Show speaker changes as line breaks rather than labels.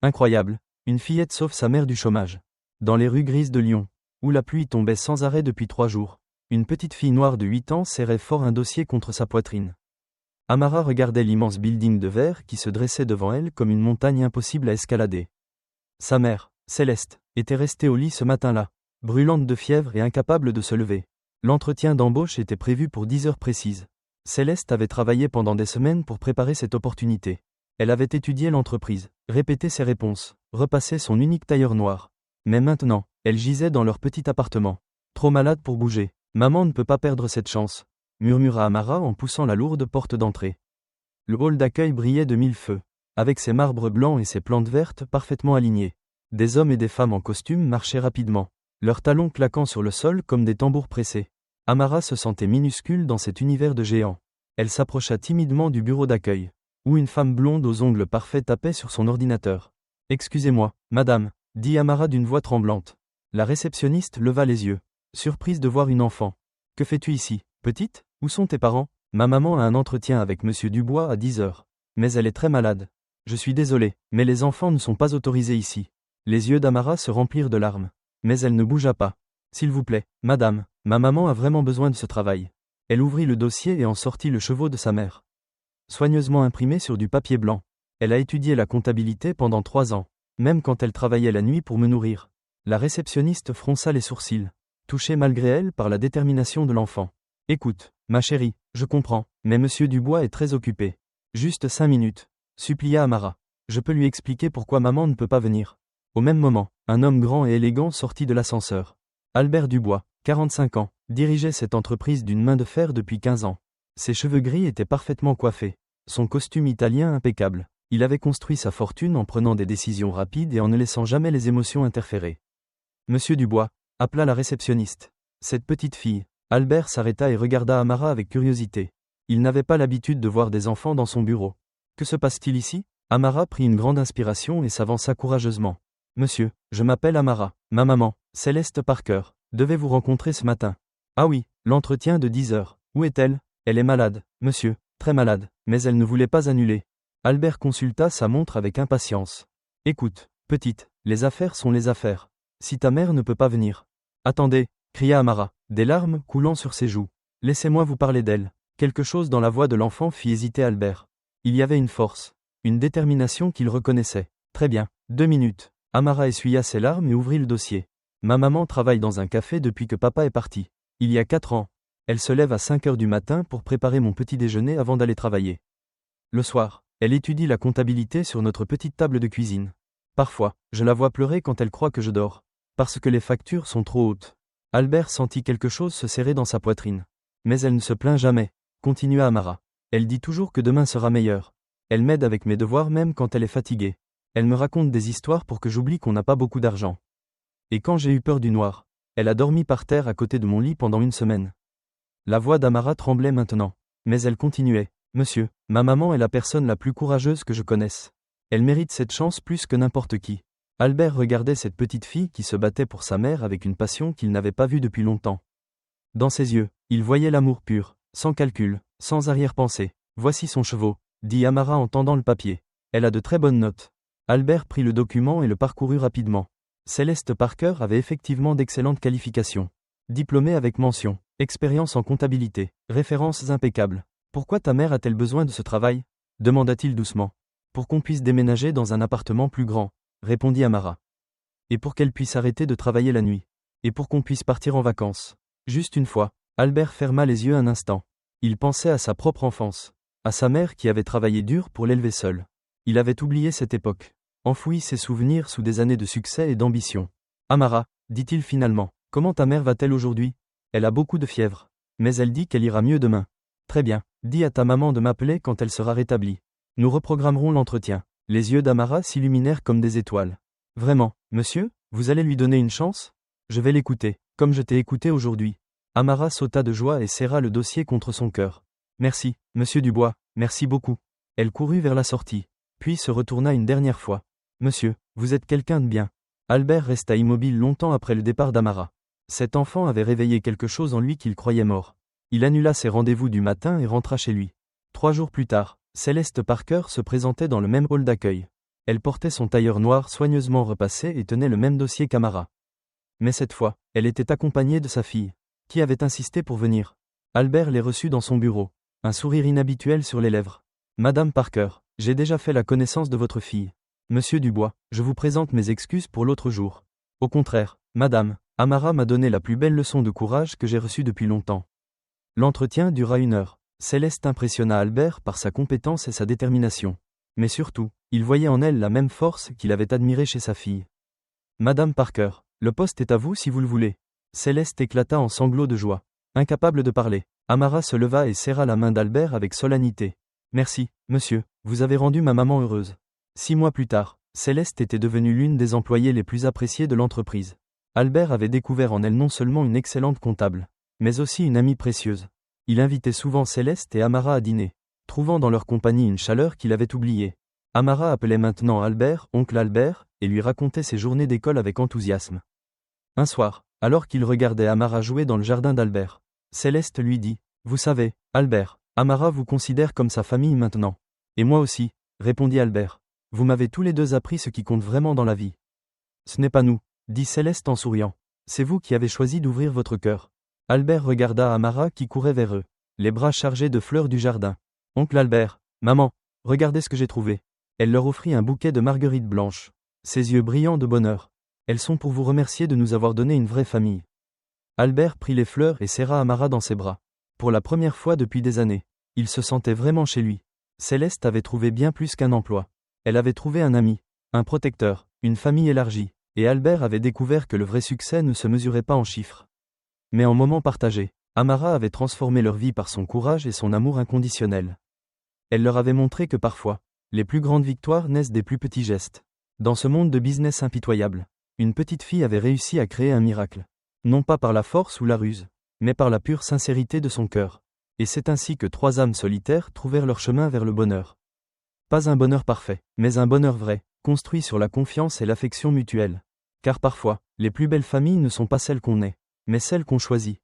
Incroyable. Une fillette sauve sa mère du chômage. Dans les rues grises de Lyon, où la pluie tombait sans arrêt depuis 3 jours, une petite fille noire de 8 ans serrait fort un dossier contre sa poitrine. Amara regardait l'immense building de verre qui se dressait devant elle comme une montagne impossible à escalader. Sa mère, Céleste, était restée au lit ce matin-là, brûlante de fièvre et incapable de se lever. L'entretien d'embauche était prévu pour 10 heures précises. Céleste avait travaillé pendant des semaines pour préparer cette opportunité. Elle avait étudié l'entreprise, répété ses réponses, repassé son unique tailleur noir. Mais maintenant, elle gisait dans leur petit appartement, trop malade pour bouger. Maman ne peut pas perdre cette chance, murmura Amara en poussant la lourde porte d'entrée. Le hall d'accueil brillait de 1000 feux, avec ses marbres blancs et ses plantes vertes parfaitement alignées. Des hommes et des femmes en costume marchaient rapidement, leurs talons claquant sur le sol comme des tambours pressés. Amara se sentait minuscule dans cet univers de géants. Elle s'approcha timidement du bureau d'accueil, où une femme blonde aux ongles parfaits tapait sur son ordinateur. « Excusez-moi, madame », dit Amara d'une voix tremblante. La réceptionniste leva les yeux, surprise de voir une enfant. « Que fais-tu ici, petite ? Où sont tes parents ? Ma maman a un entretien avec monsieur Dubois à 10 heures. Mais elle est très malade. Je suis désolé, mais les enfants ne sont pas autorisés ici. » Les yeux d'Amara se remplirent de larmes. Mais elle ne bougea pas. « S'il vous plaît, madame, ma maman a vraiment besoin de ce travail. » Elle ouvrit le dossier et en sortit le chevaux de sa mère. Soigneusement imprimé sur du papier blanc. Elle a étudié la comptabilité pendant 3 ans, même quand elle travaillait la nuit pour me nourrir. La réceptionniste fronça les sourcils, touchée malgré elle par la détermination de l'enfant. « Écoute, ma chérie, je comprends, mais monsieur Dubois est très occupé. Juste 5 minutes, supplia Amara. Je peux lui expliquer pourquoi maman ne peut pas venir. » Au même moment, un homme grand et élégant sortit de l'ascenseur. Albert Dubois, 45 ans, dirigeait cette entreprise d'une main de fer depuis 15 ans. Ses cheveux gris étaient parfaitement coiffés, son costume italien impeccable. Il avait construit sa fortune en prenant des décisions rapides et en ne laissant jamais les émotions interférer. Monsieur Dubois, appela la réceptionniste. Cette petite fille. Albert s'arrêta et regarda Amara avec curiosité. Il n'avait pas l'habitude de voir des enfants dans son bureau. Que se passe-t-il ici ? Amara prit une grande inspiration et s'avança courageusement. Monsieur, je m'appelle Amara. Ma maman, Céleste Parker, devait vous rencontrer ce matin. Ah oui, l'entretien de 10 heures. Où est-elle ? Elle est malade, monsieur, très malade, mais elle ne voulait pas annuler. Albert consulta sa montre avec impatience. Écoute, petite, les affaires sont les affaires. Si ta mère ne peut pas venir. Attendez, cria Amara, des larmes coulant sur ses joues. Laissez-moi vous parler d'elle. Quelque chose dans la voix de l'enfant fit hésiter Albert. Il y avait une force, une détermination qu'il reconnaissait. Très bien, 2 minutes. Amara essuya ses larmes et ouvrit le dossier. Ma maman travaille dans un café depuis que papa est parti. Il y a 4 ans. Elle se lève à 5 heures du matin pour préparer mon petit déjeuner avant d'aller travailler. Le soir, elle étudie la comptabilité sur notre petite table de cuisine. Parfois, je la vois pleurer quand elle croit que je dors. Parce que les factures sont trop hautes. Albert sentit quelque chose se serrer dans sa poitrine. Mais elle ne se plaint jamais, continua Amara. Elle dit toujours que demain sera meilleur. Elle m'aide avec mes devoirs même quand elle est fatiguée. Elle me raconte des histoires pour que j'oublie qu'on n'a pas beaucoup d'argent. Et quand j'ai eu peur du noir, elle a dormi par terre à côté de mon lit pendant 1 semaine. La voix d'Amara tremblait maintenant. Mais elle continuait. Monsieur, ma maman est la personne la plus courageuse que je connaisse. Elle mérite cette chance plus que n'importe qui. Albert regardait cette petite fille qui se battait pour sa mère avec une passion qu'il n'avait pas vue depuis longtemps. Dans ses yeux, il voyait l'amour pur, sans calcul, sans arrière-pensée. Voici son chevaux, dit Amara en tendant le papier. Elle a de très bonnes notes. Albert prit le document et le parcourut rapidement. Céleste Parker avait effectivement d'excellentes qualifications. Diplômée avec mention, expérience en comptabilité, références impeccables. Pourquoi ta mère a-t-elle besoin de ce travail ? Demanda-t-il doucement. Pour qu'on puisse déménager dans un appartement plus grand, répondit Amara. Et pour qu'elle puisse arrêter de travailler la nuit. Et pour qu'on puisse partir en vacances. Juste une fois, Albert ferma les yeux un instant. Il pensait à sa propre enfance, à sa mère qui avait travaillé dur pour l'élever seule. Il avait oublié cette époque, enfoui ses souvenirs sous des années de succès et d'ambition. Amara, dit-il finalement, comment ta mère va-t-elle aujourd'hui ? Elle a beaucoup de fièvre. Mais elle dit qu'elle ira mieux demain. Très bien, dis à ta maman de m'appeler quand elle sera rétablie. Nous reprogrammerons l'entretien. Les yeux d'Amara s'illuminèrent comme des étoiles. Vraiment, monsieur, vous allez lui donner une chance ? Je vais l'écouter, comme je t'ai écouté aujourd'hui. Amara sauta de joie et serra le dossier contre son cœur. Merci, monsieur Dubois, merci beaucoup. Elle courut vers la sortie, puis se retourna une dernière fois. Monsieur, vous êtes quelqu'un de bien. Albert resta immobile longtemps après le départ d'Amara. Cet enfant avait réveillé quelque chose en lui qu'il croyait mort. Il annula ses rendez-vous du matin et rentra chez lui. 3 jours plus tard, Céleste Parker se présentait dans le même hall d'accueil. Elle portait son tailleur noir soigneusement repassé et tenait le même dossier qu'Amara. Mais cette fois, elle était accompagnée de sa fille, qui avait insisté pour venir. Albert les reçut dans son bureau, un sourire inhabituel sur les lèvres. « Madame Parker, j'ai déjà fait la connaissance de votre fille. Monsieur Dubois, je vous présente mes excuses pour l'autre jour. Au contraire, madame, Amara m'a donné la plus belle leçon de courage que j'ai reçue depuis longtemps. » L'entretien dura 1 heure. Céleste impressionna Albert par sa compétence et sa détermination. Mais surtout, il voyait en elle la même force qu'il avait admirée chez sa fille. « Madame Parker, le poste est à vous si vous le voulez. » Céleste éclata en sanglots de joie. Incapable de parler, Amara se leva et serra la main d'Albert avec solennité. « Merci, monsieur, vous avez rendu ma maman heureuse. » 6 mois plus tard, Céleste était devenue l'une des employées les plus appréciées de l'entreprise. Albert avait découvert en elle non seulement une excellente comptable, mais aussi une amie précieuse. Il invitait souvent Céleste et Amara à dîner, trouvant dans leur compagnie une chaleur qu'il avait oubliée. Amara appelait maintenant Albert, oncle Albert, et lui racontait ses journées d'école avec enthousiasme. Un soir, alors qu'il regardait Amara jouer dans le jardin d'Albert, Céleste lui dit « Vous savez, Albert, Amara vous considère comme sa famille maintenant. » « Et moi aussi, » répondit Albert. « Vous m'avez tous les deux appris ce qui compte vraiment dans la vie. »« Ce n'est pas nous, » dit Céleste en souriant. « C'est vous qui avez choisi d'ouvrir votre cœur. » Albert regarda Amara qui courait vers eux, les bras chargés de fleurs du jardin. « Oncle Albert, maman, regardez ce que j'ai trouvé. » Elle leur offrit un bouquet de marguerites blanches, ses yeux brillants de bonheur. « Elles sont pour vous remercier de nous avoir donné une vraie famille. » Albert prit les fleurs et serra Amara dans ses bras. Pour la première fois depuis des années, il se sentait vraiment chez lui. Céleste avait trouvé bien plus qu'un emploi. Elle avait trouvé un ami, un protecteur, une famille élargie, et Albert avait découvert que le vrai succès ne se mesurait pas en chiffres, mais en moments partagés. Amara avait transformé leur vie par son courage et son amour inconditionnel. Elle leur avait montré que parfois, les plus grandes victoires naissent des plus petits gestes. Dans ce monde de business impitoyable, une petite fille avait réussi à créer un miracle. Non pas par la force ou la ruse, mais par la pure sincérité de son cœur. Et c'est ainsi que 3 âmes solitaires trouvèrent leur chemin vers le bonheur. Pas un bonheur parfait, mais un bonheur vrai, construit sur la confiance et l'affection mutuelle. Car parfois, les plus belles familles ne sont pas celles qu'on est, mais celles qu'on choisit.